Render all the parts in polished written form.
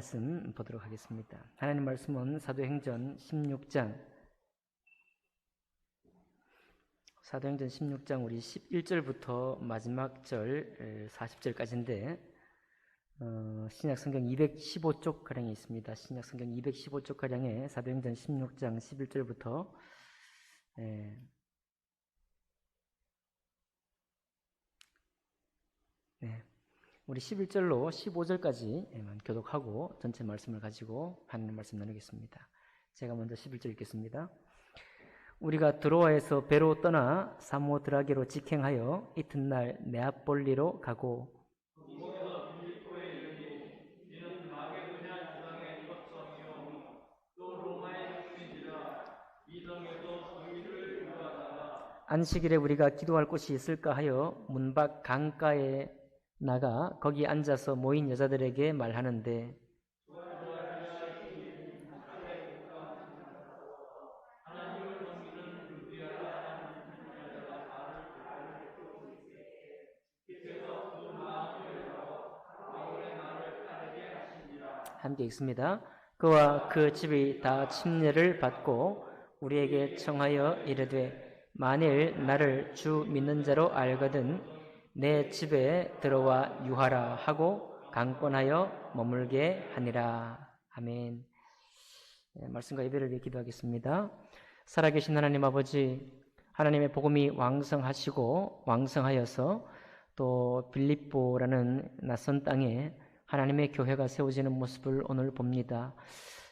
말씀 보도록 하겠습니다. 하나님 말씀은 사도행전 16장 우리 11절부터 마지막 절 40절까지인데 신약성경 215쪽가량에 있습니다. 신약성경 215쪽가량에 사도행전 16장 11절부터 우리 11절로 15절까지만 교독하고 전체 말씀을 가지고 하나님 말씀 나누겠습니다. 제가 먼저 11절 읽겠습니다. 우리가 드로아에서 배로 떠나 사모드라게로 직행하여 이튿날 네아폴리로 가고 안식일에 우리가 기도할 곳이 있을까 하여 문 밖 강가에 나가 거기 앉아서 모인 여자들에게 말하는데 함께 읽습니다. 그와 그 집이 다 침례를 받고 우리에게 청하여 이르되 만일 나를 주 믿는 자로 알거든 내 집에 들어와 유하라 하고 강권하여 머물게 하니라. 아멘. 말씀과 예배를 위해 기도하겠습니다. 살아계신 하나님 아버지, 하나님의 복음이 왕성하시고 왕성하여서 또 빌립보라는 낯선 땅에 하나님의 교회가 세워지는 모습을 오늘 봅니다.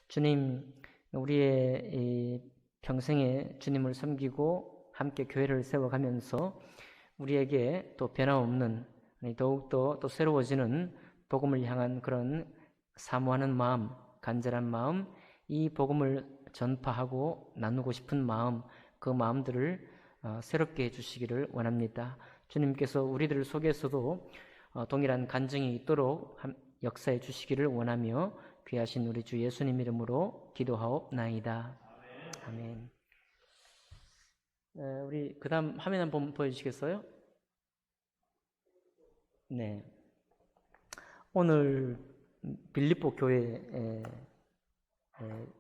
주님, 우리의 평생에 주님을 섬기고 함께 교회를 세워가면서 우리에게 또 변함없는 더욱더 또 새로워지는 복음을 향한 그런 사모하는 마음, 간절한 마음, 이 복음을 전파하고 나누고 싶은 마음, 그 마음들을 새롭게 해주시기를 원합니다. 주님께서 우리들 속에서도 동일한 간증이 있도록 역사해 주시기를 원하며 귀하신 우리 주 예수님 이름으로 기도하옵나이다. 아멘. 우리 그 다음 화면 한번 보여주시겠어요? 네. 오늘 빌립보 교회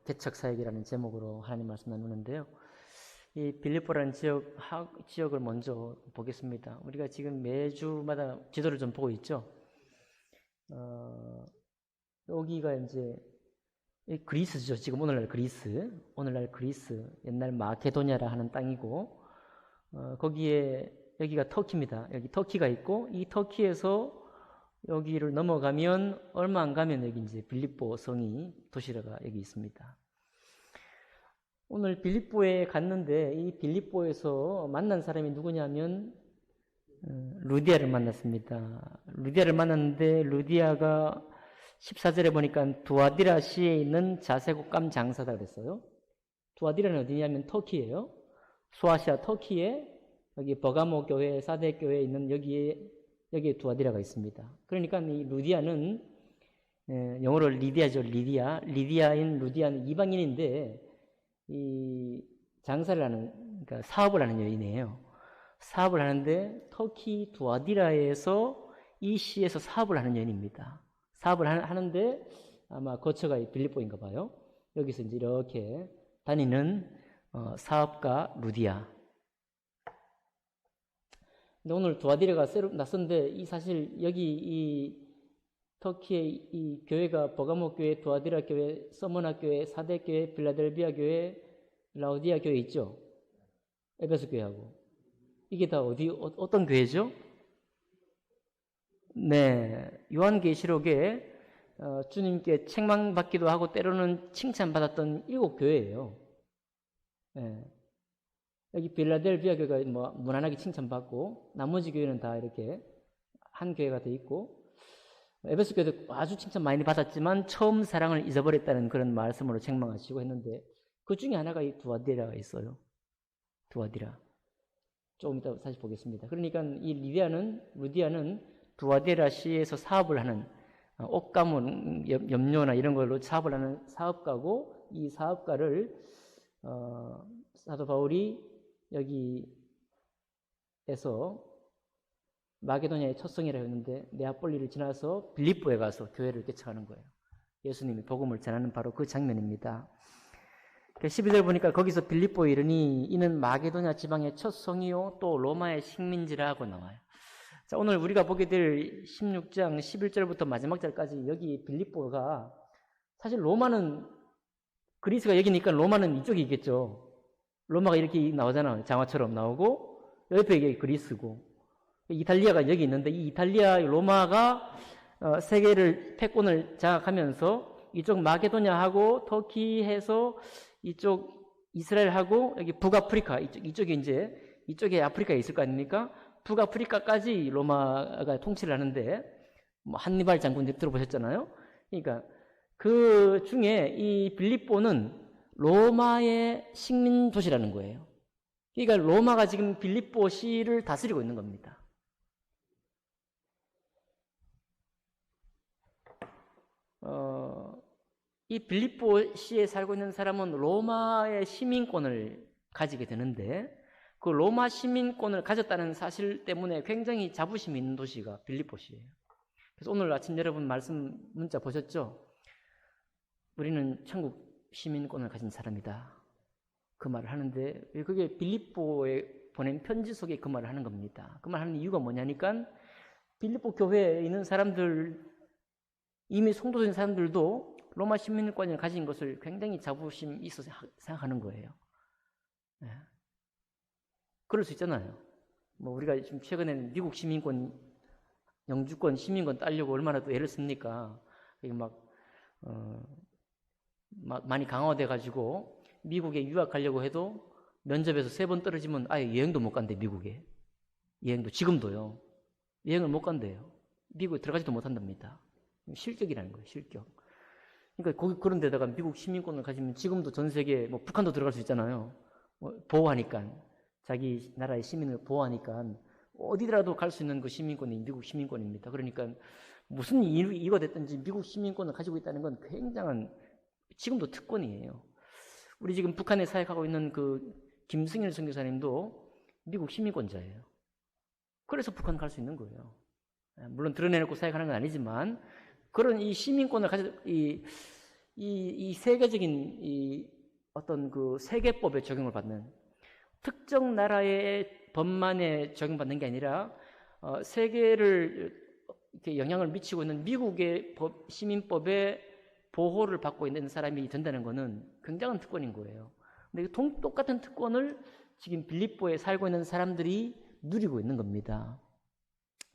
개척사역이라는 제목으로 하나님 말씀 나누는데요. 이 빌립보라는 지역을 먼저 보겠습니다. 우리가 지금 매주마다 지도를 좀 보고 있죠. 여기가 이제 그리스죠. 지금 오늘날 그리스, 옛날 마케도냐라 하는 땅이고, 거기에 여기가 터키입니다. 여기 터키가 있고, 이 터키에서 여기를 넘어가면 얼마 안 가면 여기 이제 빌립보 성이 도시가 여기 있습니다. 오늘 빌립보에 갔는데 이 빌립보에서 만난 사람이 누구냐면 루디아를 만났습니다. 루디아를 만났는데 루디아가 14절에 보니까 두아디라 시에 있는 자색옷감 장사다 그랬어요. 두아디라는 어디냐면 터키예요. 소아시아 터키에 여기 버가모 교회, 사대 교회에 있는 여기에 두아디라가 있습니다. 그러니까 이 루디아는 영어로 리디아죠. 리디아인 루디아는 이방인인데 이 장사를 하는, 그러니까 사업을 하는 여인이에요. 사업을 하는데 터키 두아디라에서 이 시에서 사업을 하는 여인입니다. 사업을 하는데 아마 거처가 빌립보인가 봐요. 여기서 이제 이렇게 다니는 사업가 루디아. 근데 오늘 두아디라가 새로 낯선데 이 사실 여기 이 터키의 이 교회가 버가모 교회, 두아디라 교회, 서머나 교회, 사대 교회, 빌라델비아 교회, 라우디아 교회 있죠? 에베소 교회하고. 이게 다 어떤 교회죠? 네, 요한계시록에 주님께 책망받기도 하고 때로는 칭찬받았던 7교회예요. 네. 여기 빌라델비아 교회가 뭐 무난하게 칭찬받고 나머지 교회는 다 이렇게 한 교회가 돼 있고 에베소 교회도 아주 칭찬 많이 받았지만 처음 사랑을 잊어버렸다는 그런 말씀으로 책망하시고 했는데 그 중에 하나가 이 두아디라가 있어요. 두아디라. 조금 이따 다시 보겠습니다. 그러니까 이 루디아는 두아디라 시에서 사업을 하는 옷가문, 염료나 이런 걸로 사업을 하는 사업가고 이 사업가를 사도 바울이 여기에서 마게도냐의 첫 성이라고 했는데 네아폴리를 지나서 빌립보에 가서 교회를 개척하는 거예요. 예수님이 복음을 전하는 바로 그 장면입니다. 12절 보니까 거기서 빌립보에 이르니 이는 마게도냐 지방의 첫 성이요 또 로마의 식민지라고 나와요. 자, 오늘 우리가 보게 될 16장 11절부터 마지막 절까지 여기 빌립보가 사실 로마는 그리스가 여기니까 로마는 이쪽이겠죠. 로마가 이렇게 나오잖아요. 장화처럼 나오고 옆에 이게 그리스고 이탈리아가 여기 있는데 이 이탈리아 로마가 세계를 패권을 장악하면서 이쪽 마게도냐하고 터키해서 이쪽 이스라엘하고 여기 북아프리카 이쪽에 이제 이쪽에 아프리카에 있을 거 아닙니까? 북아프리카까지 로마가 통치를 하는데 뭐 한니발 장군들 들어보셨잖아요. 그러니까 그 중에 이 빌립보는 로마의 식민 도시라는 거예요. 그러니까 로마가 지금 빌립보시를 다스리고 있는 겁니다. 이 빌립보시에 살고 있는 사람은 로마의 시민권을 가지게 되는데 그 로마 시민권을 가졌다는 사실 때문에 굉장히 자부심이 있는 도시가 빌립보시예요. 그래서 오늘 아침 여러분 말씀 문자 보셨죠? 우리는 천국 시민권을 가진 사람이다. 그 말을 하는데 그게 빌립보에 보낸 편지 속에 그 말을 하는 겁니다. 그 말 하는 이유가 뭐냐니까 빌립보 교회에 있는 사람들 이미 성도된 사람들도 로마 시민권을 가진 것을 굉장히 자부심 있어서 생각하는 거예요. 네. 그럴 수 있잖아요. 뭐 우리가 지금 최근에는 미국 시민권, 영주권, 시민권 따려고 얼마나 또 애를 씁니까? 이게 많이 강화돼가지고 미국에 유학하려고 해도 면접에서 3번 떨어지면 아예 여행도 못 간대, 미국에. 여행도 지금도요. 여행을 못 간대요. 미국에 들어가지도 못한답니다. 실격이라는 거예요, 실격. 그러니까 그런 데다가 미국 시민권을 가지면 지금도 전 세계, 뭐 북한도 들어갈 수 있잖아요. 보호하니까. 자기 나라의 시민을 보호하니까 어디라도 갈 수 있는 그 시민권이 미국 시민권입니다. 그러니까 무슨 이유가 됐든지 미국 시민권을 가지고 있다는 건 굉장한 지금도 특권이에요. 우리 지금 북한에 사역하고 있는 그 김승일 선교사님도 미국 시민권자예요. 그래서 북한 갈 수 있는 거예요. 물론 드러내놓고 사역하는 건 아니지만 그런 이 시민권을 가지고 이 세계적인 어떤 그 세계법에 적용을 받는 특정 나라의 법만에 적용받는 게 아니라 세계를 이렇게 영향을 미치고 있는 미국의 시민법에 보호를 받고 있는 사람이 된다는 것은 굉장한 특권인 거예요. 근데 똑같은 특권을 지금 빌립보에 살고 있는 사람들이 누리고 있는 겁니다.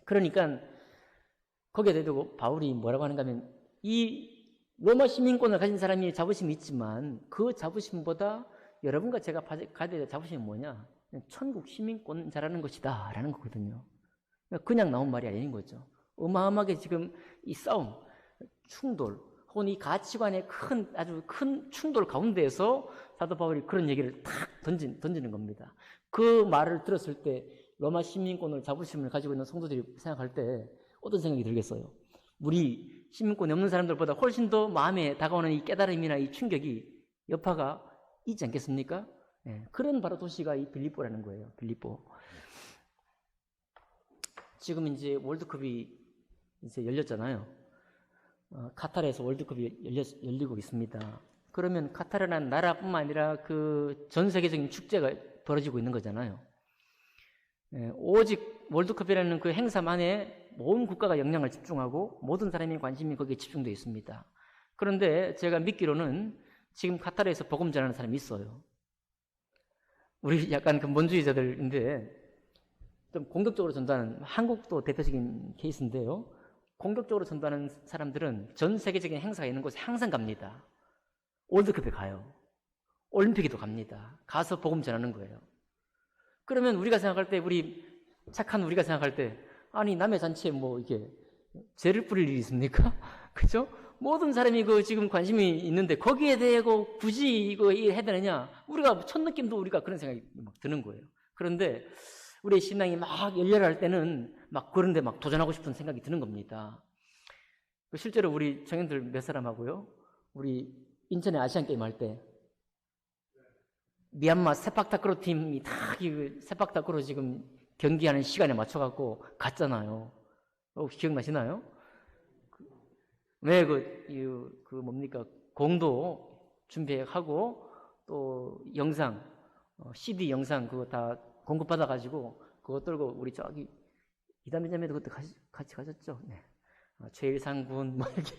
그러니까 거기에 대고 바울이 뭐라고 하는가 하면 이 로마 시민권을 가진 사람이 자부심이 있지만 그 자부심보다 여러분과 제가 가져야 될 자부심이 뭐냐? 천국 시민권자라는 것이다 라는 거거든요. 그냥 나온 말이 아닌 거죠. 어마어마하게 지금 이 싸움, 충돌 혹은 이 가치관의 아주 큰 충돌 가운데에서 사도 바울이 그런 얘기를 탁 던지는 겁니다. 그 말을 들었을 때 로마 시민권을 자부심을 가지고 있는 성도들이 생각할 때 어떤 생각이 들겠어요? 우리 시민권이 없는 사람들보다 훨씬 더 마음에 다가오는 이 깨달음이나 이 충격이 여파가 있지 않겠습니까? 네, 그런 바로 도시가 이 빌립보라는 거예요. 빌립보. 지금 이제 월드컵이 이제 열렸잖아요. 카타르에서 월드컵이 열리고 있습니다. 그러면 카타르라는 나라뿐만 아니라 그 전 세계적인 축제가 벌어지고 있는 거잖아요. 오직 월드컵이라는 그 행사만에 모든 국가가 영향을 집중하고 모든 사람의 관심이 거기에 집중되어 있습니다. 그런데 제가 믿기로는 지금 카타르에서 복음 전하는 사람이 있어요. 우리 약간 근본주의자들인데 좀 공격적으로 전도하는, 한국도 대표적인 케이스인데요. 공격적으로 전도하는 사람들은 전 세계적인 행사가 있는 곳에 항상 갑니다. 월드컵에 가요. 올림픽에도 갑니다. 가서 복음 전하는 거예요. 그러면 우리가 생각할 때, 착한 우리가 생각할 때, 아니, 남의 잔치에 뭐, 이게, 죄를 뿌릴 일이 있습니까? 그죠? 모든 사람이 지금 관심이 있는데, 거기에 대고 굳이 이거 해야 되느냐? 우리가, 첫 느낌도 우리가 그런 생각이 막 드는 거예요. 그런데, 우리의 신앙이 막 열렬할 때는, 막 그런데 막 도전하고 싶은 생각이 드는 겁니다. 실제로 우리 청년들 몇 사람하고요, 우리 인천에 아시안게임 할 때, 미얀마 세팍타크로 팀이 세팍타크로 지금 경기하는 시간에 맞춰갖고 갔잖아요. 혹시 기억나시나요? 왜 뭡니까? 공도 준비하고 또 영상, CD 영상 그거 다 공급받아가지고 그거 들고 우리 저기 이담비자매도 그때 같이 가셨죠? 네. 최일상군 뭐 이렇게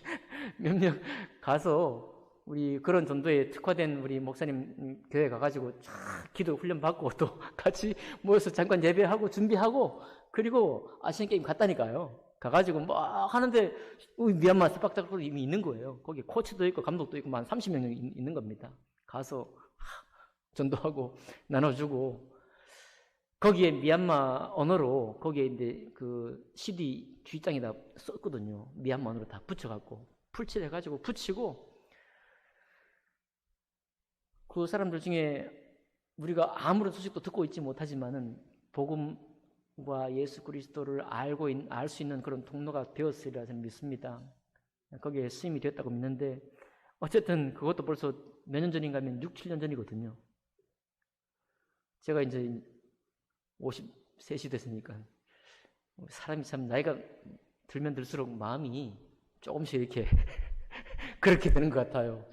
몇몇 가서 우리 그런 전도에 특화된 우리 목사님 교회 가가지고 쫙 기도 훈련 받고 또 같이 모여서 잠깐 예배하고 준비하고 그리고 아시안 게임 갔다니까요. 가가지고 막 하는데 미얀마 스파크타클 이미 있는 거예요. 거기 코치도 있고 감독도 있고 한 30명 있는 겁니다. 가서 전도하고 나눠주고 거기에 미얀마 언어로 거기에 이제 그 CD 뒷장에다 썼거든요. 미얀마 언어로 다 붙여갖고 풀칠해가지고 붙이고 그 사람들 중에 우리가 아무런 소식도 듣고 있지 못하지만은 복음과 예수 그리스도를 알 수 있는 그런 통로가 되었으리라 저는 믿습니다. 거기에 수임이 되었다고 믿는데 어쨌든 그것도 벌써 몇 년 전인가 하면 6, 7년 전이거든요. 제가 이제 53이 됐으니까 사람이 참 나이가 들면 들수록 마음이 조금씩 이렇게 그렇게 되는 것 같아요.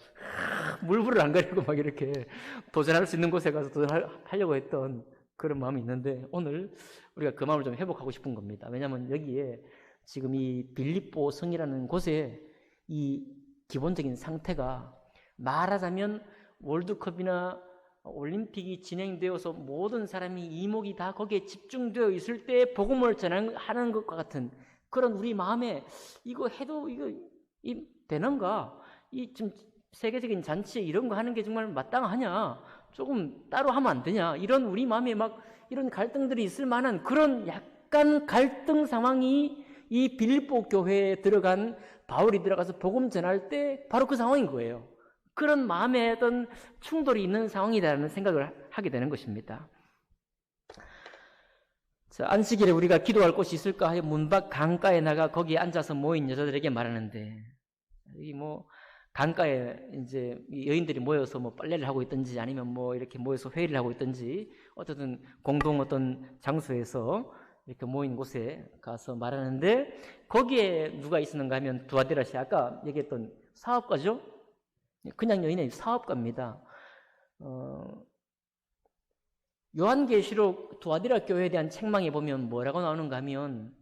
물불을 안 가리고 막 이렇게 도전할 수 있는 곳에 가서 도전하려고 했던 그런 마음이 있는데 오늘 우리가 그 마음을 좀 회복하고 싶은 겁니다. 왜냐하면 여기에 지금 이 빌립보 성이라는 곳에 이 기본적인 상태가 말하자면 월드컵이나 올림픽이 진행되어서 모든 사람이 이목이 다 거기에 집중되어 있을 때 복음을 전하는 것과 같은 그런 우리 마음에 이거 해도 이거 되는가? 이 좀 세계적인 잔치에 이런 거 하는 게 정말 마땅하냐? 조금 따로 하면 안 되냐? 이런 우리 마음에 막 이런 갈등들이 있을 만한 그런 약간 갈등 상황이 이 빌립보 교회에 들어간 바울이 들어가서 복음 전할 때 바로 그 상황인 거예요. 그런 마음에 어떤 충돌이 있는 상황이라는 생각을 하게 되는 것입니다. 자, 안식일에 우리가 기도할 곳이 있을까 하여 문 밖 강가에 나가 거기에 앉아서 모인 여자들에게 말하는데, 이 강가에 이제 여인들이 모여서 빨래를 하고 있든지 아니면 이렇게 모여서 회의를 하고 있든지 어쨌든 공동 어떤 장소에서 이렇게 모인 곳에 가서 말하는데 거기에 누가 있었는가 하면 두아디라시 아까 얘기했던 사업가죠? 그냥 여인의 사업가입니다. 요한계시록 두아디라 교회에 대한 책망에 보면 뭐라고 나오는가 하면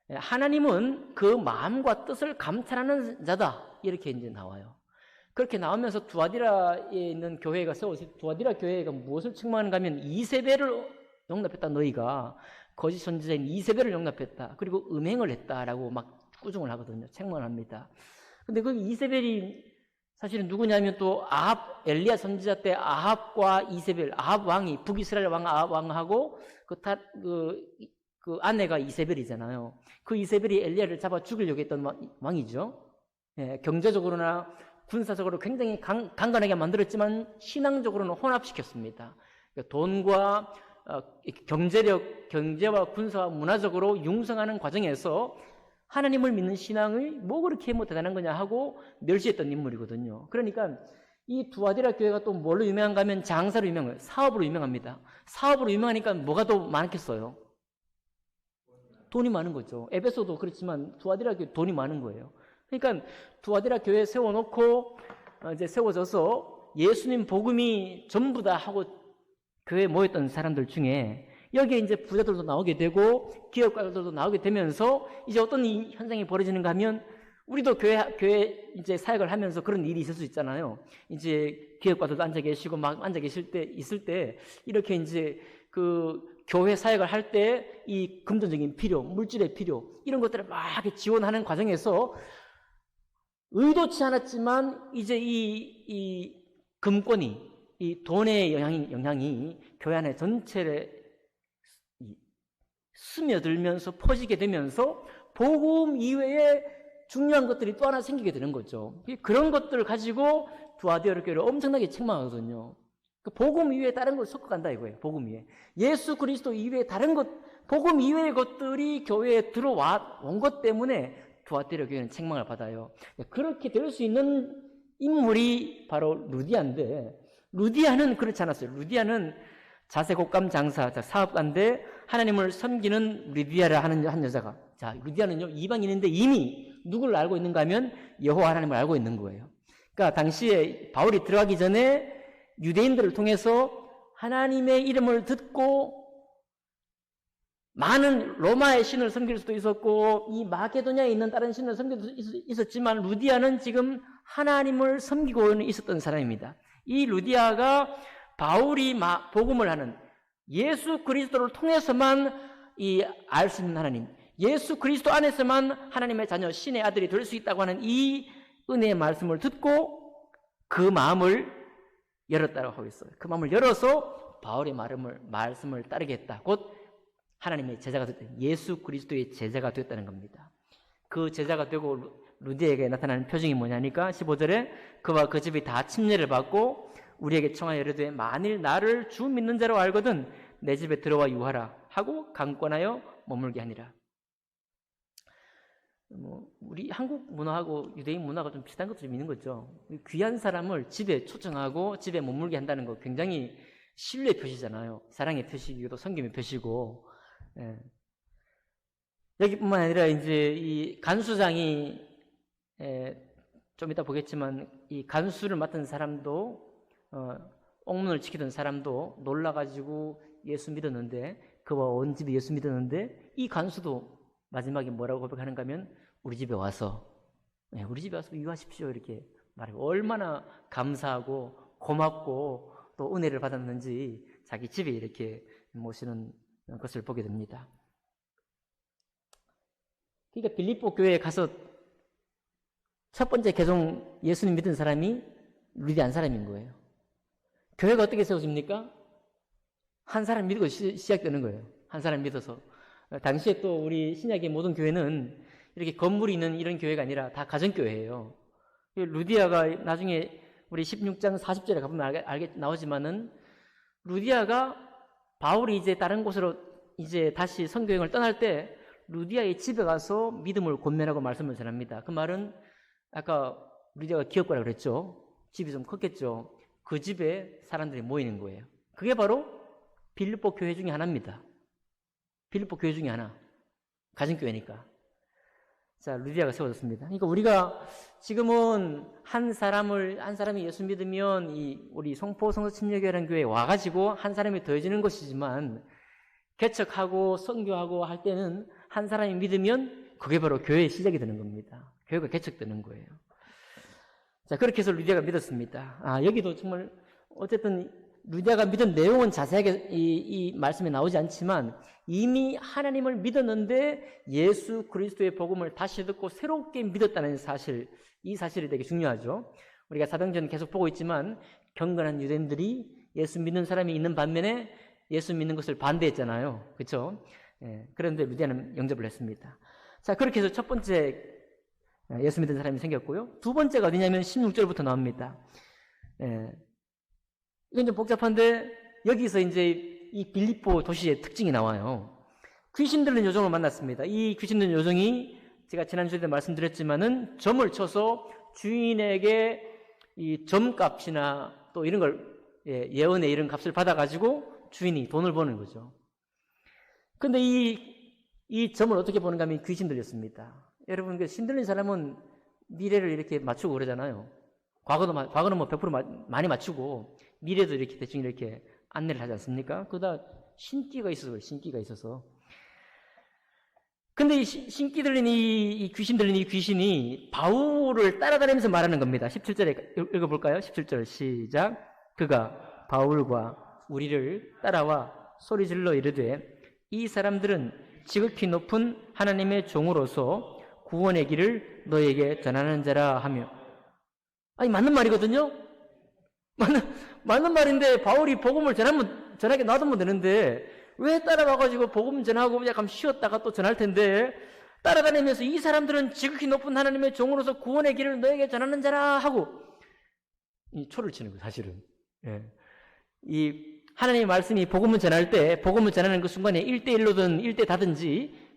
하나님은 그 마음과 뜻을 감찰하는 자다 이렇게 이제 나와요. 그렇게 나오면서 두아디라에 있는 교회가 세워서 두아디라 교회가 무엇을 책망하는가 하면 이세벨을 용납했다. 너희가 거짓 선지자인 이세벨을 용납했다. 그리고 음행을 했다라고 막 꾸중을 하거든요. 책망을 합니다. 근데 그 이세벨이 사실은 누구냐면 또 엘리야 선지자 때 아합과 이세벨, 아합 왕이 북이스라엘 왕 아합 왕하고 그 아내가 이세벨이잖아요. 그 이세벨이 엘리야를 잡아 죽이려고 했던 왕이죠. 예, 경제적으로나 군사적으로 굉장히 강간하게 만들었지만 신앙적으로는 혼합시켰습니다. 그러니까 돈과 경제와 군사와 문화적으로 융성하는 과정에서 하나님을 믿는 신앙을 그렇게 대단한 거냐 하고 멸시했던 인물이거든요. 그러니까 이 두아디라 교회가 또 뭘로 유명한가 하면 장사로 유명해요. 사업으로 유명합니다. 사업으로 유명하니까 뭐가 더 많겠어요? 돈이 많은 거죠. 에베소도 그렇지만 두아디라 교회 돈이 많은 거예요. 그러니까 두아디라 교회 세워놓고 이제 세워져서 예수님 복음이 전부다 하고 교회에 모였던 사람들 중에 여기에 이제 부자들도 나오게 되고 기업가들도 나오게 되면서 이제 어떤 현상이 벌어지는가 하면 우리도 교회 이제 사역을 하면서 그런 일이 있을 수 있잖아요. 이제 기업가들도 앉아 계시고 막 앉아 있을 때 이렇게 이제 그 교회 사역을 할 때 이 금전적인 필요, 물질의 필요 이런 것들을 막 이렇게 지원하는 과정에서 의도치 않았지만 이제 이 금권이 이 돈의 영향이 교회 안에 전체에 스며들면서 퍼지게 되면서 복음 이외에 중요한 것들이 또 하나 생기게 되는 거죠. 그런 것들을 가지고 두아디라 교회를 엄청나게 책망하거든요. 복음 이외에 다른 걸 섞어간다 이거예요. 복음 이외에 예수 그리스도 이외에 다른 것, 복음 이외의 것들이 교회에 들어온 것 때문에 두아디라 교회는 책망을 받아요. 그렇게 될 수 있는 인물이 바로 루디아인데 루디아는 그렇지 않았어요. 루디아는 자세곡감 장사, 사업가인데 하나님을 섬기는 루디아라 하는 한 여자가, 자 루디아는요 이방인인데 이미 누구를 알고 있는가 하면 여호와 하나님을 알고 있는 거예요. 그러니까 당시에 바울이 들어가기 전에 유대인들을 통해서 하나님의 이름을 듣고 많은 로마의 신을 섬길 수도 있었고 이 마게도냐에 있는 다른 신을 섬길 수도 있었지만 루디아는 지금 하나님을 섬기고 있었던 사람입니다. 이 루디아가 바울이 복음을 하는 예수 그리스도를 통해서만 알 수 있는 하나님, 예수 그리스도 안에서만 하나님의 자녀, 신의 아들이 될 수 있다고 하는 이 은혜의 말씀을 듣고 그 마음을 열었다고 하고 있어요. 그 마음을 열어서 바울의 말씀을 따르겠다. 곧 하나님의 제자가 됐다. 예수 그리스도의 제자가 됐다는 겁니다. 그 제자가 되고 루디에게 나타나는 표징이 뭐냐니까 15절에 그와 그 집이 다 침례를 받고 우리에게 청하여 이르되 만일 나를 주 믿는 자로 알거든 내 집에 들어와 유하라 하고 강권하여 머물게 하니라. 우리 한국 문화하고 유대인 문화가 좀 비슷한 것도 좀 있는 거죠. 귀한 사람을 집에 초청하고 집에 머물게 한다는 거 굉장히 신뢰의 표시잖아요. 사랑의 표시이기도 섬김의 표시고. 예. 여기뿐만 아니라 이제 이 간수장이 좀 이따 보겠지만 이 간수를 맡은 사람도 옥문을 지키던 사람도 놀라가지고 예수 믿었는데 그와 온 집이 예수 믿었는데 이 간수도 마지막에 뭐라고 고백하는가 하면 우리 집에 와서 유하십시오 이렇게 말해요. 얼마나 감사하고 고맙고 또 은혜를 받았는지 자기 집에 이렇게 모시는 것을 보게 됩니다. 그러니까 빌립보 교회에 가서 첫 번째 개종 예수님 믿은 사람이 루디안 사람인 거예요. 교회가 어떻게 세워집니까? 한 사람 믿고 시작되는 거예요. 한 사람 믿어서. 당시에 또 우리 신약의 모든 교회는 이렇게 건물이 있는 이런 교회가 아니라 다 가정교회예요. 루디아가 나중에 우리 16장 40절에 가보면 나오지만은 루디아가 바울이 이제 다른 곳으로 이제 다시 선교행을 떠날 때 루디아의 집에 가서 믿음을 권면하고 말씀을 전합니다. 그 말은 아까 루디아가 기업가라고 그랬죠. 집이 좀 컸겠죠. 그 집에 사람들이 모이는 거예요. 그게 바로 빌립보 교회 중에 하나입니다. 빌립보 교회 중에 하나. 가정교회니까. 자, 루디아가 세워졌습니다. 그러니까 우리가 지금은 한 사람이 예수 믿으면 우리 송포 성서 침례교회라는 교회에 와가지고 한 사람이 더해지는 것이지만 개척하고 선교하고 할 때는 한 사람이 믿으면 그게 바로 교회의 시작이 되는 겁니다. 교회가 개척되는 거예요. 자, 그렇게 해서 루디아가 믿었습니다. 여기도 정말 어쨌든 루디아가 믿은 내용은 자세하게 이 말씀에 나오지 않지만 이미 하나님을 믿었는데 예수 그리스도의 복음을 다시 듣고 새롭게 믿었다는 사실, 이 사실이 되게 중요하죠. 우리가 사도행전 계속 보고 있지만 경건한 유대인들이 예수 믿는 사람이 있는 반면에 예수 믿는 것을 반대했잖아요. 그렇죠? 그런데 루디아는 영접을 했습니다. 자, 그렇게 해서 첫 번째 예수 믿는 사람이 생겼고요. 두 번째가 어디냐면 16절부터 나옵니다. 이건 좀 복잡한데 여기서 이제 이 빌립보 도시의 특징이 나와요. 귀신 들린 요정을 만났습니다. 이 귀신 들린 요정이 제가 지난주에도 말씀드렸지만은 점을 쳐서 주인에게 이 점값이나 또 이런 걸 예언의 이런 값을 받아가지고 주인이 돈을 버는 거죠. 근데 이 점을 어떻게 보는가 하면 귀신 들렸습니다. 여러분, 신 들린 사람은 미래를 이렇게 맞추고 그러잖아요. 과거는 뭐 100% 많이 맞추고 미래도 이렇게 대충 이렇게 안내를 하지 않습니까? 그러다 신기가 있어서. 근데 이 신기 들린 이 귀신 들린 이 귀신이 바울을 따라다니면서 말하는 겁니다. 17절에 읽어볼까요? 17절 시작. 그가 바울과 우리를 따라와 소리질러 이르되 이 사람들은 지극히 높은 하나님의 종으로서 구원의 길을 너에게 전하는 자라 하며. 아니, 맞는 말이거든요? 맞는 말인데 바울이 복음을 전하게 놔두면 되는데 왜 따라와가지고 복음 전하고 약간 쉬었다가 또 전할 텐데 따라다니면서 이 사람들은 지극히 높은 하나님의 종으로서 구원의 길을 너에게 전하는 자라 하고 이 초를 치는 거예요, 사실은. 이 하나님의 말씀이 복음을 전할 때 복음을 전하는 그 순간에 1대1로든 1대 다든지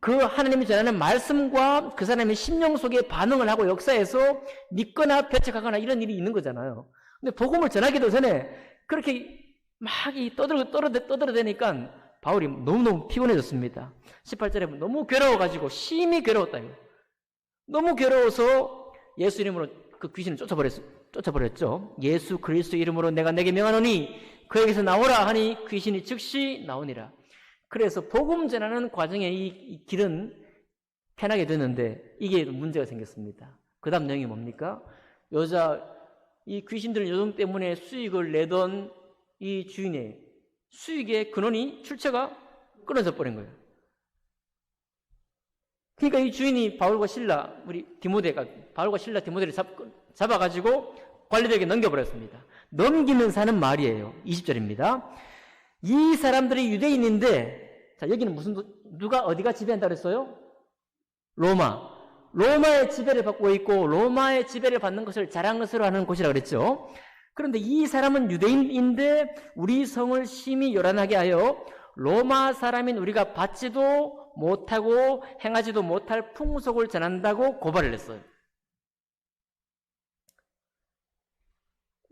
그 하나님이 전하는 말씀과 그 사람의 심령 속에 반응을 하고 역사에서 믿거나 배척하거나 이런 일이 있는 거잖아요. 근데 복음을 전하기도 전에 그렇게 막 떠들어대니까 바울이 너무너무 피곤해졌습니다. 18절에 너무 괴로워가지고 심히 괴로웠다. 너무 괴로워서 예수 이름으로 그 귀신을 쫓아버렸죠. 예수 그리스도 이름으로 내가 내게 명하노니 그에게서 나오라 하니 귀신이 즉시 나오니라. 그래서 복음 전하는 과정에 이 길은 편하게 됐는데 이게 문제가 생겼습니다. 그 다음 내용이 뭡니까? 이 귀신들 요정 때문에 수익을 내던 이 주인의 수익의 근원이 출처가 끊어져 버린 거예요. 그러니까 이 주인이 바울과 신라, 바울과 신라 디모데를 잡아가지고 관리들에게 넘겨버렸습니다. 넘기는 사는 말이에요. 20절입니다. 이 사람들이 유대인인데, 자, 여기는 어디가 지배한다고 그랬어요? 로마의 지배를 받고 있고, 로마의 지배를 받는 것을 자랑스러워 하는 곳이라고 그랬죠. 그런데 이 사람은 유대인인데, 우리 성을 심히 요란하게 하여, 로마 사람인 우리가 받지도 못하고 행하지도 못할 풍속을 전한다고 고발을 했어요.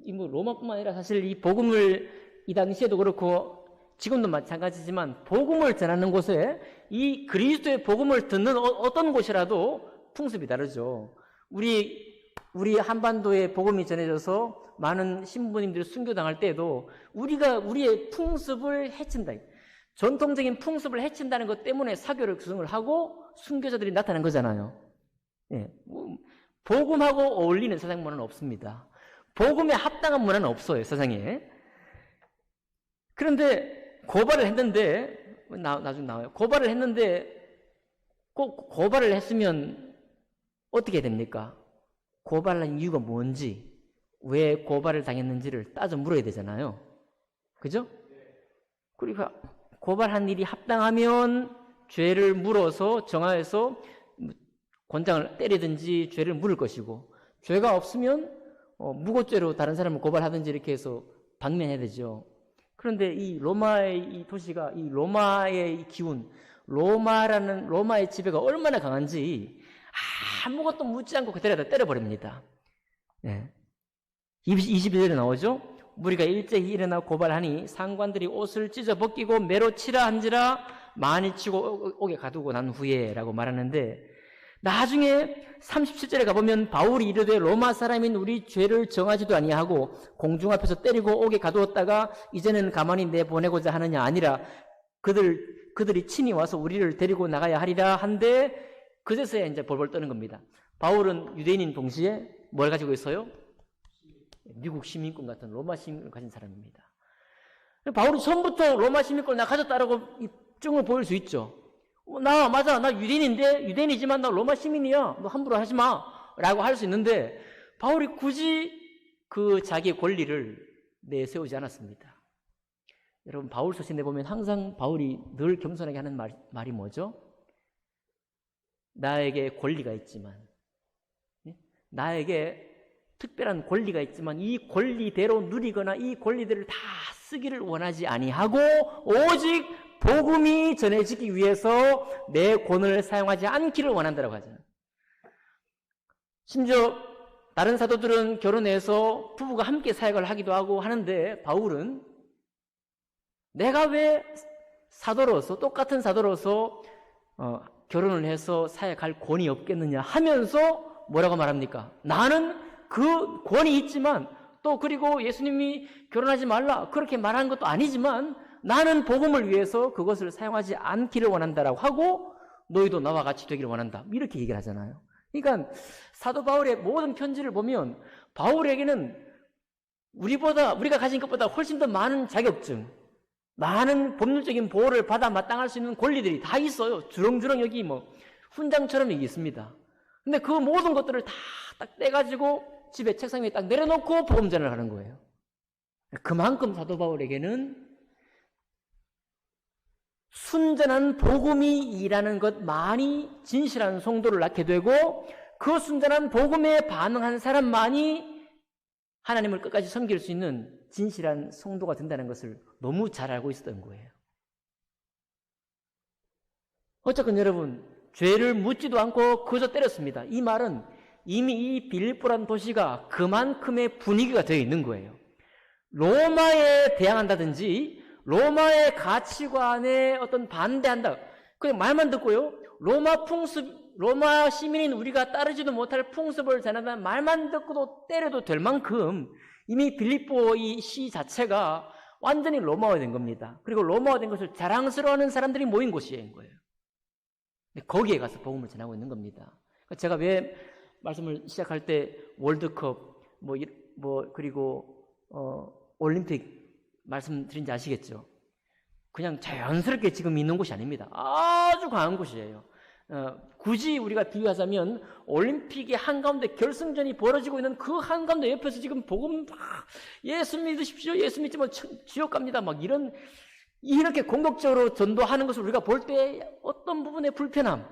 로마뿐만 아니라 사실 이 복음을 이 당시에도 그렇고 지금도 마찬가지지만 복음을 전하는 곳에 이 그리스도의 복음을 듣는 어떤 곳이라도 풍습이 다르죠. 우리 한반도에 복음이 전해져서 많은 신부님들이 순교당할 때에도 우리가 우리의 풍습을 해친다. 전통적인 풍습을 해친다는 것 때문에 사교를 구성을 하고 순교자들이 나타난 거잖아요. 예, 복음하고 어울리는 세상 문화는 없습니다. 복음에 합당한 문화는 없어요, 세상에. 그런데 고발을 했는데 나중에 나와요. 고발을 했는데 꼭 고발을 했으면 어떻게 됩니까? 고발한 이유가 뭔지, 왜 고발을 당했는지를 따져 물어야 되잖아요. 그죠? 그러니까 고발한 일이 합당하면 죄를 물어서 정하여서 권장을 때리든지 죄를 물을 것이고, 죄가 없으면 무고죄로 다른 사람을 고발하든지 이렇게 해서 방면해야 되죠. 그런데 이 로마의 이 도시가, 이 로마의 이 기운, 로마의 지배가 얼마나 강한지 아무것도 묻지 않고 그대로 때려버립니다. 네. 21절에 나오죠. 무리가 일제히 일어나 고발하니 상관들이 옷을 찢어 벗기고 매로 치라 한지라 많이 치고 옥에 가두고 난 후에 라고 말하는데, 나중에 37절에 가보면 바울이 이르되 로마 사람인 우리 죄를 정하지도 아니하고 공중 앞에서 때리고 옥에 가두었다가 이제는 가만히 내보내고자 하느냐 아니라 그들이 친히 와서 우리를 데리고 나가야 하리라 한데, 그제서야 이제 벌벌 떠는 겁니다. 바울은 유대인인 동시에 뭘 가지고 있어요? 미국 시민권 같은 로마 시민권을 가진 사람입니다. 바울이 처음부터 로마 시민권을 나 가졌다라고 입증을 보일 수 있죠. 나 유대인인데, 유대인이지만 나 로마 시민이야, 너 함부로 하지 마 라고 할 수 있는데, 바울이 굳이 그 자기의 권리를 내세우지 않았습니다. 여러분, 바울 서신에 보면 항상 바울이 늘 겸손하게 하는 말이 뭐죠? 나에게 권리가 있지만, 나에게 특별한 권리가 있지만 이 권리대로 누리거나 이 권리들을 다 쓰기를 원하지 아니하고 오직 복음이 전해지기 위해서 내 권을 사용하지 않기를 원한다고 하잖아요. 심지어 다른 사도들은 결혼해서 부부가 함께 사역을 하기도 하고 하는데, 바울은 내가 왜 사도로서, 똑같은 사도로서 결혼을 해서 사역할 권이 없겠느냐 하면서 뭐라고 말합니까? 나는 그 권이 있지만, 또 그리고 예수님이 결혼하지 말라 그렇게 말한 것도 아니지만 나는 복음을 위해서 그것을 사용하지 않기를 원한다라고 하고, 너희도 나와 같이 되기를 원한다, 이렇게 얘기를 하잖아요. 그러니까 사도 바울의 모든 편지를 보면 바울에게는 우리가 가진 것보다 훨씬 더 많은 자격증, 많은 법률적인 보호를 받아 마땅할 수 있는 권리들이 다 있어요. 주렁주렁 여기 훈장처럼 여기 있습니다. 근데 그 모든 것들을 다 딱 떼가지고 집에 책상 위에 딱 내려놓고 복음전을 하는 거예요. 그만큼 사도 바울에게는 순전한 복음이 일하는 것만이 진실한 성도를 낳게 되고, 그 순전한 복음에 반응한 사람만이 하나님을 끝까지 섬길 수 있는 진실한 성도가 된다는 것을 너무 잘 알고 있었던 거예요. 어쨌건 여러분, 죄를 묻지도 않고 그저 때렸습니다. 이 말은 이미 이 빌립보라는 도시가 그만큼의 분위기가 되어 있는 거예요. 로마에 대항한다든지 로마의 가치관에 어떤 반대한다, 그냥 말만 듣고요, 로마 풍습 로마 시민인 우리가 따르지도 못할 풍습을 전한다는 말만 듣고도 때려도 될 만큼 이미 빌립보 이 시 자체가 완전히 로마화된 겁니다. 그리고 로마화된 것을 자랑스러워하는 사람들이 모인 곳인 거예요. 거기에 가서 복음을 전하고 있는 겁니다. 제가 왜 말씀을 시작할 때 월드컵 그리고 올림픽 말씀드린지 아시겠죠? 그냥 자연스럽게 지금 있는 곳이 아닙니다. 아주 강한 곳이에요. 굳이 우리가 비유하자면 올림픽의 한가운데 결승전이 벌어지고 있는 그 한가운데 옆에서 지금 복음 예수 믿으십시오. 예수 믿지만 지옥 갑니다. 막 이렇게 공격적으로 전도하는 것을 우리가 볼 때 어떤 부분의 불편함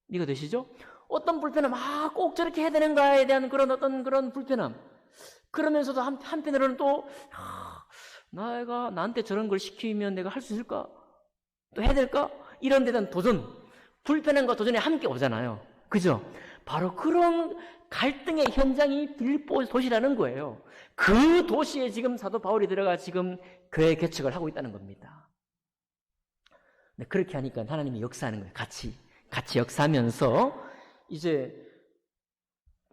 이거 되시죠? 어떤 불편함, 꼭 저렇게 해야 되는가에 대한 그런 불편함. 그러면서도 한편으로는 또 내가 나한테 저런 걸 시키면 내가 할 수 있을까? 또 해야 될까? 이런 데 대한 도전, 불편함과 도전이 함께 오잖아요. 그죠? 바로 그런 갈등의 현장이 빌립보 도시라는 거예요. 그 도시에 지금 사도 바울이 들어가 지금 교회 개척을 하고 있다는 겁니다. 네, 그렇게 하니까 하나님이 역사하는 거예요. 같이 역사하면서 이제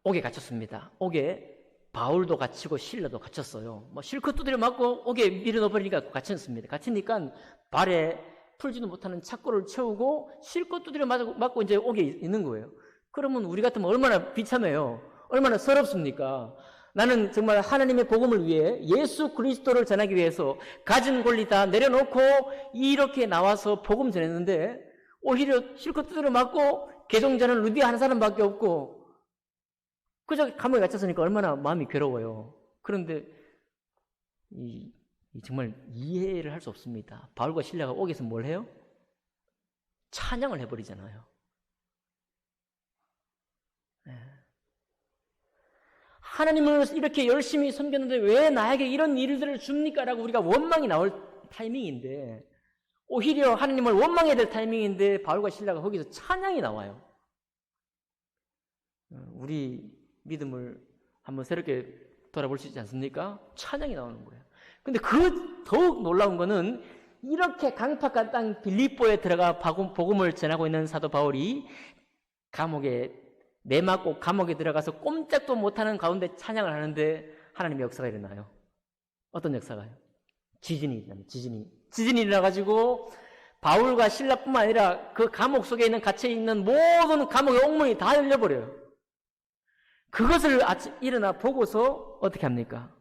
옥에 갇혔습니다. 옥에 바울도 갇히고 실라도 갇혔어요. 실컷 두드려 맞고 옥에 밀어넣어버리니까 갇혔습니다. 갇히니까 발에 풀지도 못하는 착고를 채우고 실컷 두드려 맞고 이제 옥에 있는 거예요. 그러면 우리 같으면 얼마나 비참해요. 얼마나 서럽습니까? 나는 정말 하나님의 복음을 위해 예수 그리스도를 전하기 위해서 가진 권리 다 내려놓고 이렇게 나와서 복음 전했는데 오히려 실컷 두드려 맞고 개종자는 루디아 한 사람밖에 없고 그저 감옥에 갇혔으니까 얼마나 마음이 괴로워요. 그런데 정말 이해를 할 수 없습니다. 바울과 실라가 옥에서 뭘 해요? 찬양을 해버리잖아요. 하나님을 이렇게 열심히 섬겼는데 왜 나에게 이런 일들을 줍니까? 라고 우리가 원망이 나올 타이밍인데 오히려 하나님을 원망해야 될 타이밍인데 바울과 실라가 거기서 찬양이 나와요. 우리 믿음을 한번 새롭게 돌아볼 수 있지 않습니까? 찬양이 나오는 거예요. 근데 더욱 놀라운 거는 이렇게 강팍한 땅 빌립보에 들어가 복음을 전하고 있는 사도 바울이 감옥에 매맞고 감옥에 들어가서 꼼짝도 못하는 가운데 찬양을 하는데 하나님의 역사가 일어나요. 어떤 역사가요? 지진이 일어나가지고 바울과 실라뿐만 아니라 그 감옥 속에 갇혀있는 모든 감옥의 옥문이 다 열려버려요. 그것을 일어나 보고서 어떻게 합니까?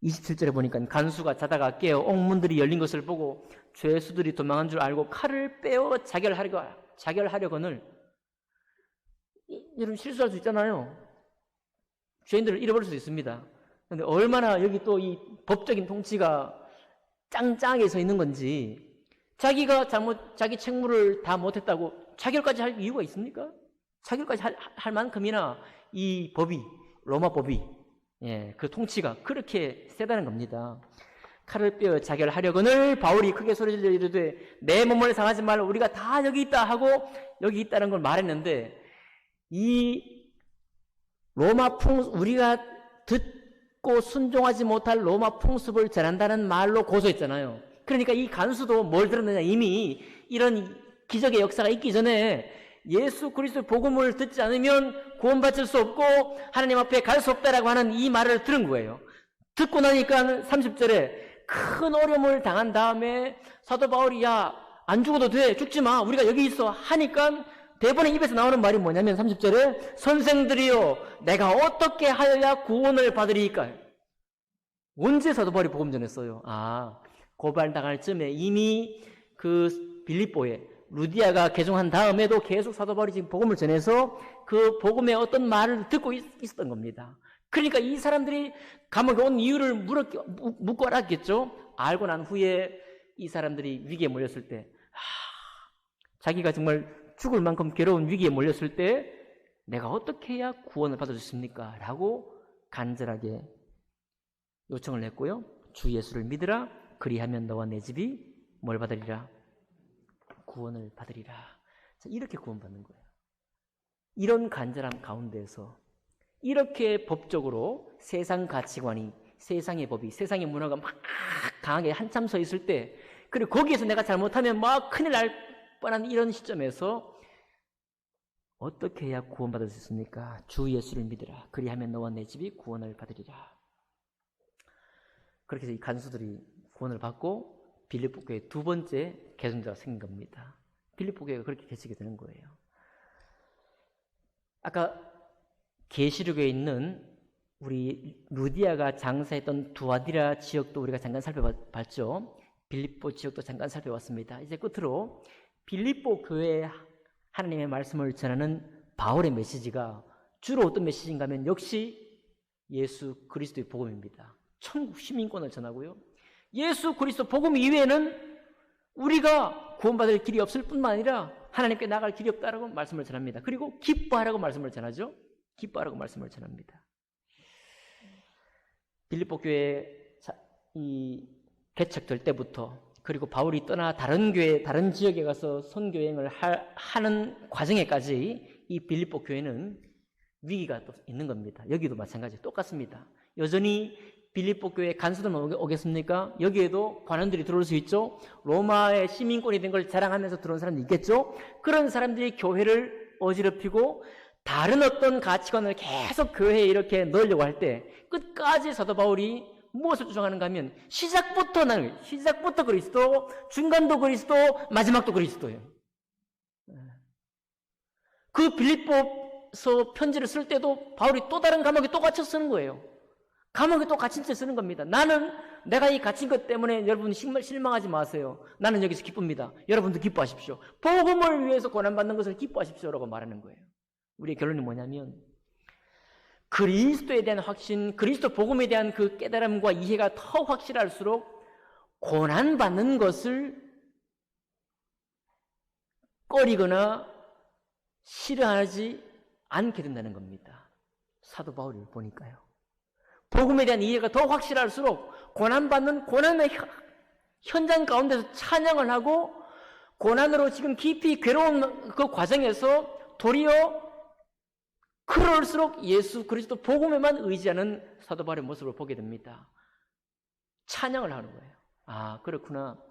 27절에 보니까 간수가 자다가 깨어 옥문들이 열린 것을 보고 죄수들이 도망한 줄 알고 칼을 빼어 자결하려거늘. 여러분 실수할 수 있잖아요. 죄인들을 잃어버릴 수 있습니다. 그런데 얼마나 여기 또 이 법적인 통치가 짱짱하게 서 있는 건지 자기가 자기 책무를 다 못했다고 자결까지 할 이유가 있습니까? 자결까지 할 만큼이나 이 법이 로마 법이 그 통치가 그렇게 세다는 겁니다. 칼을 빼어 자결하려거늘 바울이 크게 소리질러 이르되 내 몸을 상하지 말라 우리가 다 여기 있다 하고 여기 있다는 걸 말했는데 이 로마 우리가 듣고 순종하지 못할 로마 풍습을 전한다는 말로 고소했잖아요. 그러니까 이 간수도 뭘 들었느냐 이미 이런 기적의 역사가 있기 전에 예수 그리스도의 복음을 듣지 않으면 구원받을 수 없고 하나님 앞에 갈 수 없다라고 하는 이 말을 들은 거예요. 듣고 나니까 30절에 큰 어려움을 당한 다음에 사도 바울이 안 죽어도 돼 죽지 마 우리가 여기 있어 하니까 대번에 입에서 나오는 말이 뭐냐면 30절에 선생들이요 내가 어떻게 하여야 구원을 받으리까? 언제 사도 바울이 복음 전했어요? 고발당할 쯤에 이미 그 빌립보에 루디아가 개종한 다음에도 계속 사도 바울이 지금 복음을 전해서 그 복음의 어떤 말을 듣고 있었던 겁니다. 그러니까 이 사람들이 감옥에 온 이유를 묻고 알았겠죠. 알고 난 후에 이 사람들이 위기에 몰렸을 때 자기가 정말 죽을 만큼 괴로운 위기에 몰렸을 때 내가 어떻게 해야 구원을 받을 수 있습니까? 라고 간절하게 요청을 했고요. 주 예수를 믿으라. 그리하면 너와 내 집이 뭘 받으리라? 구원을 받으리라. 이렇게 구원받는 거예요. 이런 간절함 가운데에서 이렇게 법적으로 세상 가치관이 세상의 법이 세상의 문화가 막 강하게 한참 서 있을 때 그리고 거기에서 내가 잘못하면 막 큰일 날 뻔한 이런 시점에서 어떻게 해야 구원받을 수 있습니까? 주 예수를 믿으라. 그리하면 너와 내 집이 구원을 받으리라. 그렇게 해서 이 간수들이 구원을 받고 빌립보 교회 두 번째 개종자가 생긴 겁니다. 빌립보 교회가 그렇게 개척이 되는 거예요. 아까 계시록에 있는 우리 루디아가 장사했던 두아디라 지역도 우리가 잠깐 살펴봤죠. 빌립보 지역도 잠깐 살펴봤습니다. 이제 끝으로 빌립보 교회에 하나님의 말씀을 전하는 바울의 메시지가 주로 어떤 메시지인가 하면 역시 예수 그리스도의 복음입니다. 천국 시민권을 전하고요. 예수 그리스도 복음 이외에는 우리가 구원받을 길이 없을 뿐만 아니라 하나님께 나갈 길이 없다라고 말씀을 전합니다. 그리고 기뻐하라고 말씀을 전하죠. 기뻐하라고 말씀을 전합니다. 빌립보 교회 이 개척될 때부터 그리고 바울이 떠나 다른 교회, 다른 지역에 가서 선교 여행을 하는 과정에까지 이 빌립보 교회는 위기가 또 있는 겁니다. 여기도 마찬가지 똑같습니다. 여전히 빌립보 교회 간수들만 오겠습니까? 여기에도 관원들이 들어올 수 있죠. 로마의 시민권이 된 걸 자랑하면서 들어온 사람도 있겠죠. 그런 사람들이 교회를 어지럽히고 다른 어떤 가치관을 계속 교회에 이렇게 넣으려고 할 때 끝까지 사도 바울이 무엇을 주장하는가 하면 시작부터 그리스도, 중간도 그리스도, 마지막도 그리스도예요. 그 빌립보서 편지를 쓸 때도 바울이 또 다른 감옥에 또 갇혀 쓰는 거예요. 감옥에 또 갇힌 채 쓰는 겁니다. 나는 내가 이 갇힌 것 때문에 여러분 실망하지 마세요. 나는 여기서 기쁩니다. 여러분도 기뻐하십시오. 복음을 위해서 고난받는 것을 기뻐하십시오라고 말하는 거예요. 우리의 결론이 뭐냐면 그리스도에 대한 확신, 그리스도 복음에 대한 그 깨달음과 이해가 더 확실할수록 고난받는 것을 꺼리거나 싫어하지 않게 된다는 겁니다. 사도 바울을 보니까요. 복음에 대한 이해가 더 확실할수록 고난받는 고난의 현장 가운데서 찬양을 하고 고난으로 지금 깊이 괴로운 그 과정에서 도리어 그럴수록 예수 그리스도 복음에만 의지하는 사도 바울의 모습을 보게 됩니다. 찬양을 하는 거예요. 아, 그렇구나.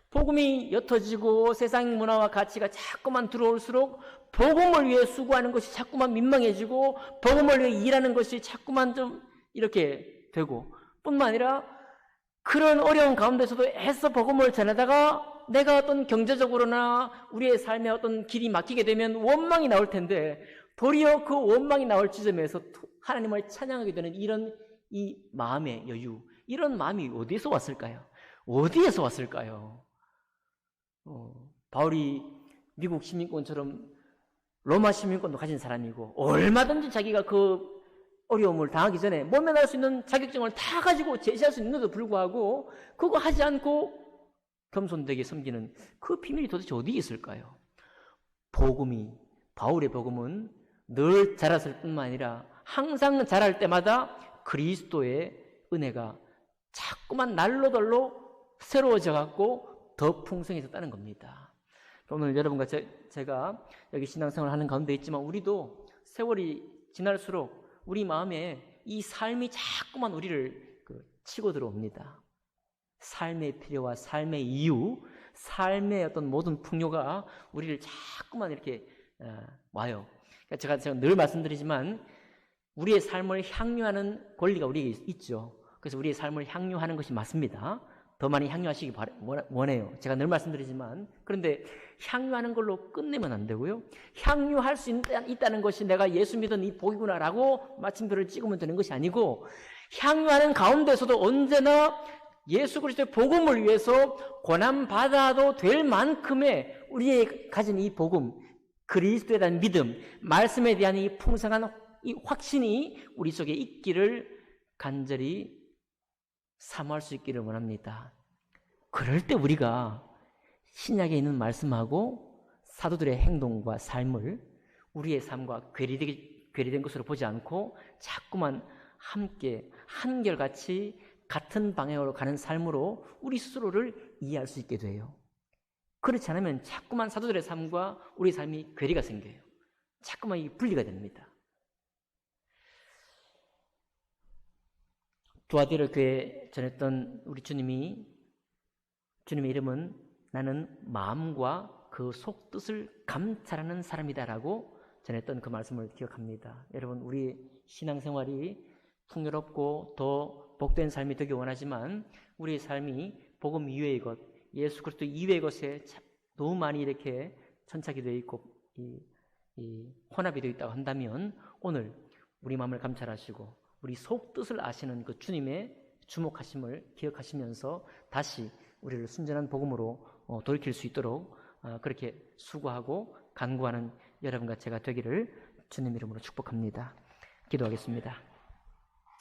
복음이 옅어지고 세상 문화와 가치가 자꾸만 들어올수록 복음을 위해 수고하는 것이 자꾸만 민망해지고 복음을 위해 일하는 것이 자꾸만 좀 이렇게 되고 뿐만 아니라 그런 어려운 가운데서도 애써 복음을 전하다가 내가 어떤 경제적으로나 우리의 삶에 어떤 길이 막히게 되면 원망이 나올 텐데 도리어 그 원망이 나올 지점에서 하나님을 찬양하게 되는 이런 이 마음의 여유, 이런 마음이 어디에서 왔을까요? 어디에서 왔을까요? 바울이 미국 시민권처럼 로마 시민권도 가진 사람이고 얼마든지 자기가 그 어려움을 당하기 전에 모면할 수 있는 자격증을 다 가지고 제시할 수 있는데도 불구하고 그거 하지 않고 겸손되게 섬기는 그 비밀이 도대체 어디에 있을까요? 바울의 복음은 늘 자랐을 뿐만 아니라 항상 자랄 때마다 그리스도의 은혜가 자꾸만 날로달로 새로워져 갖고 더 풍성해졌다는 겁니다. 오늘 여러분과 제가 여기 신앙생활을 하는 가운데 있지만 우리도 세월이 지날수록 우리 마음에 이 삶이 자꾸만 우리를 치고 들어옵니다. 삶의 필요와 삶의 이유, 삶의 어떤 모든 풍요가 우리를 자꾸만 이렇게 와요. 제가 늘 말씀드리지만 우리의 삶을 향유하는 권리가 우리에게 있죠. 그래서 우리의 삶을 향유하는 것이 맞습니다. 더 많이 향유하시기 원해요. 제가 늘 말씀드리지만 그런데 향유하는 걸로 끝내면 안 되고요. 향유할 수 있다는 것이 내가 예수 믿은 이 복이구나라고 마침표를 찍으면 되는 것이 아니고 향유하는 가운데서도 언제나 예수 그리스도의 복음을 위해서 고난받아도 될 만큼의 우리의 가진 이 복음, 그리스도에 대한 믿음, 말씀에 대한 이 풍성한 이 확신이 우리 속에 있기를 간절히 사모할 수 있기를 원합니다. 그럴 때 우리가 신약에 있는 말씀하고 사도들의 행동과 삶을 우리의 삶과 괴리된 것으로 보지 않고 자꾸만 함께 한결같이 같은 방향으로 가는 삶으로 우리 스스로를 이해할 수 있게 돼요. 그렇지 않으면 자꾸만 사도들의 삶과 우리 삶이 괴리가 생겨요. 자꾸만 이 분리가 됩니다. 두아디라 교회에 전했던 우리 주님의 이름은 나는 마음과 그 속뜻을 감찰하는 사람이다라고 전했던 그 말씀을 기억합니다. 여러분, 우리 신앙생활이 풍요롭고 더 복된 삶이 되기 원하지만 우리의 삶이 복음 이외의 것, 예수 그리스도 이외의 것에 너무 많이 이렇게 천착이 되어 있고 혼합이 되어 있다고 한다면 오늘 우리 마음을 감찰하시고 우리 속뜻을 아시는 그 주님의 주목하심을 기억하시면서 다시 우리를 순전한 복음으로 돌이킬 수 있도록 그렇게 수고하고 간구하는 여러분과 제가 되기를 주님 이름으로 축복합니다. 기도하겠습니다.